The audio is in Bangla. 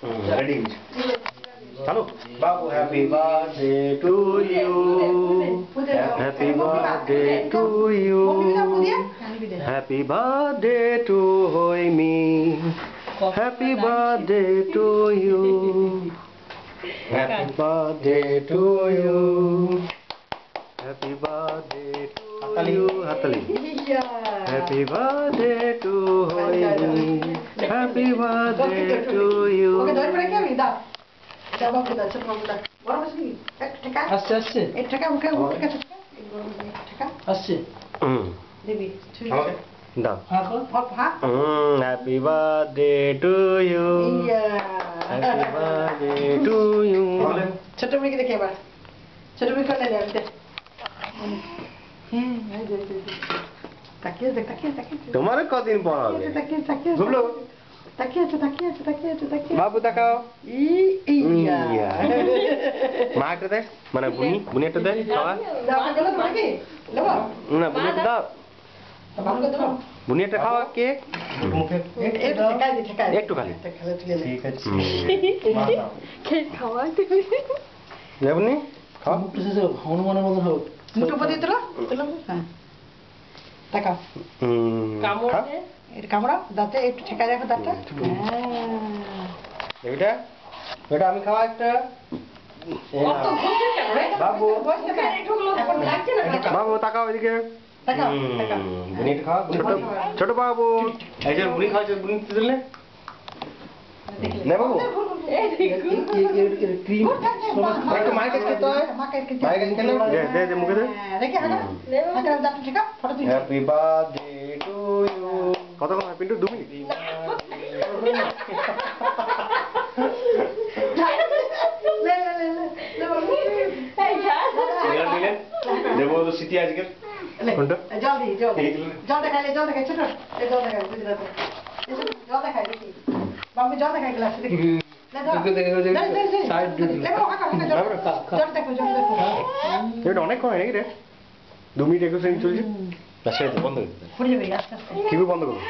रेडी चलो बाबू happy birthday to you happy birthday to you happy birthday to Hoimi happy birthday to you happy birthday to you happy birthday to you हातली happy birthday to Hoimi happy birthday to you আস্তে আস্তে আসছে দাও happy birthday to you happy birthday to you ছোট মেয়েকে দেখে এবার ছোট মেয়ে কোলে দেন তাকিয়ে দেখ তোমার কতদিন পর হবে তাকিয়ে গুবলু তাকিয়ে বাবু তাকাও মা একটা দে মানে বুনি একটা দে খাওয়া না বুনি একটা দাও বুনি একটা খাওয়া কেক একটু খালি ঠিক আছে কেক খাওয়া বুনি খাও হনুমানের মতো হোক মুঠো পদি তোলো হ্যাঁ তাকাও কামড় দে এটা কামড়া দাঁতে একটু ঠেকা রাখো দাঁতটা এটা এটা আমি খাওয়া একটা বাবু বাবু তাকাও এদিকে বুনি খাওয়া ছোট বাবু এই যে বুনি খাওয়া বুনি দিলে নে বাবু ক্রিম একটু মাইকে খেতে হয় মাইকে খেলে দে দে মুখে দে রেখে হাঁটা দাঁতটা ঠেকা ফটো তুলি হ্যাপি বার্থডে টু ইউ কতক্ষণ হয় পিন্টু 2 মিনিট দেবো তো স্মৃতি আজকে কোনটা জল দেখাইলে জল দেখাই ছোট জল দেখাই গুজরাতে জল দেখাই দেখি বাবু জল দেখাই গ্লাসে দেখি এটা অনেকক্ষণ হয় নাকি রে 2 মিনিট 21 সেকেন্ড চলছে বন্ধ করে টিভি বন্ধ করো